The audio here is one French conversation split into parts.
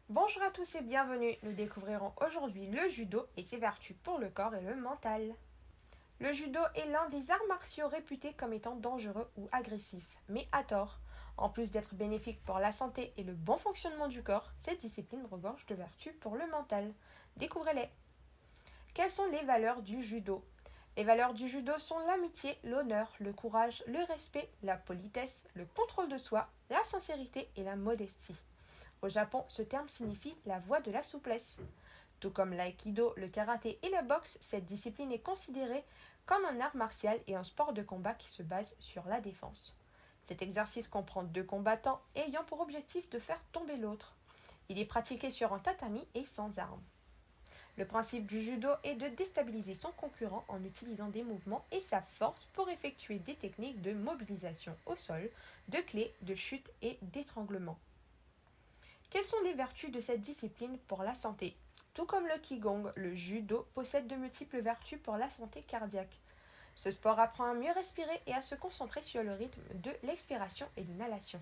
Bonjour à tous et bienvenue. Nous découvrirons aujourd'hui le judo et ses vertus pour le corps et le mental. Le judo est l'un des arts martiaux réputés comme étant dangereux ou agressifs, mais à tort. En plus d'être bénéfique pour la santé et le bon fonctionnement du corps, cette discipline regorge de vertus pour le mental. Découvrez-les. Quelles sont les valeurs du judo? Les valeurs du judo sont l'amitié, l'honneur, le courage, le respect, la politesse, le contrôle de soi, la sincérité et la modestie. Au Japon, ce terme signifie la voie de la souplesse. Tout comme l'aïkido, le karaté et la boxe, cette discipline est considérée comme un art martial et un sport de combat qui se base sur la défense. Cet exercice comprend deux combattants ayant pour objectif de faire tomber l'autre. Il est pratiqué sur un tatami et sans armes. Le principe du judo est de déstabiliser son concurrent en utilisant des mouvements et sa force pour effectuer des techniques de mobilisation au sol, de clé, de chute et d'étranglement. Quelles sont les vertus de cette discipline pour la santé? Tout comme le Qigong, le judo possède de multiples vertus pour la santé cardiaque. Ce sport apprend à mieux respirer et à se concentrer sur le rythme de l'expiration et l'inhalation.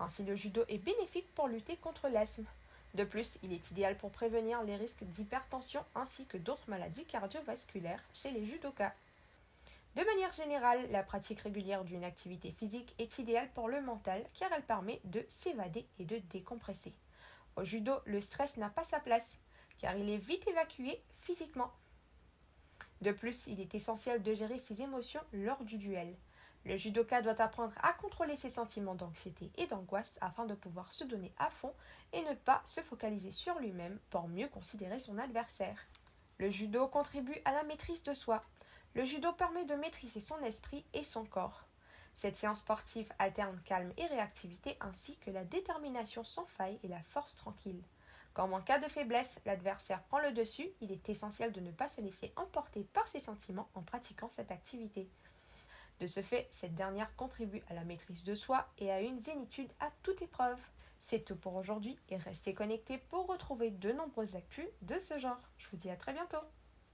Ainsi, le judo est bénéfique pour lutter contre l'asthme. De plus, il est idéal pour prévenir les risques d'hypertension ainsi que d'autres maladies cardiovasculaires chez les judokas. De manière générale, la pratique régulière d'une activité physique est idéale pour le mental car elle permet de s'évader et de décompresser. Au judo, le stress n'a pas sa place car il est vite évacué physiquement. De plus, il est essentiel de gérer ses émotions lors du duel. Le judoka doit apprendre à contrôler ses sentiments d'anxiété et d'angoisse afin de pouvoir se donner à fond et ne pas se focaliser sur lui-même pour mieux considérer son adversaire. Le judo contribue à la maîtrise de soi. Le judo permet de maîtriser son esprit et son corps. Cette séance sportive alterne calme et réactivité ainsi que la détermination sans faille et la force tranquille. Comme en cas de faiblesse, l'adversaire prend le dessus, il est essentiel de ne pas se laisser emporter par ses sentiments en pratiquant cette activité. De ce fait, cette dernière contribue à la maîtrise de soi et à une zénitude à toute épreuve. C'est tout pour aujourd'hui et restez connectés pour retrouver de nombreuses actus de ce genre. Je vous dis à très bientôt.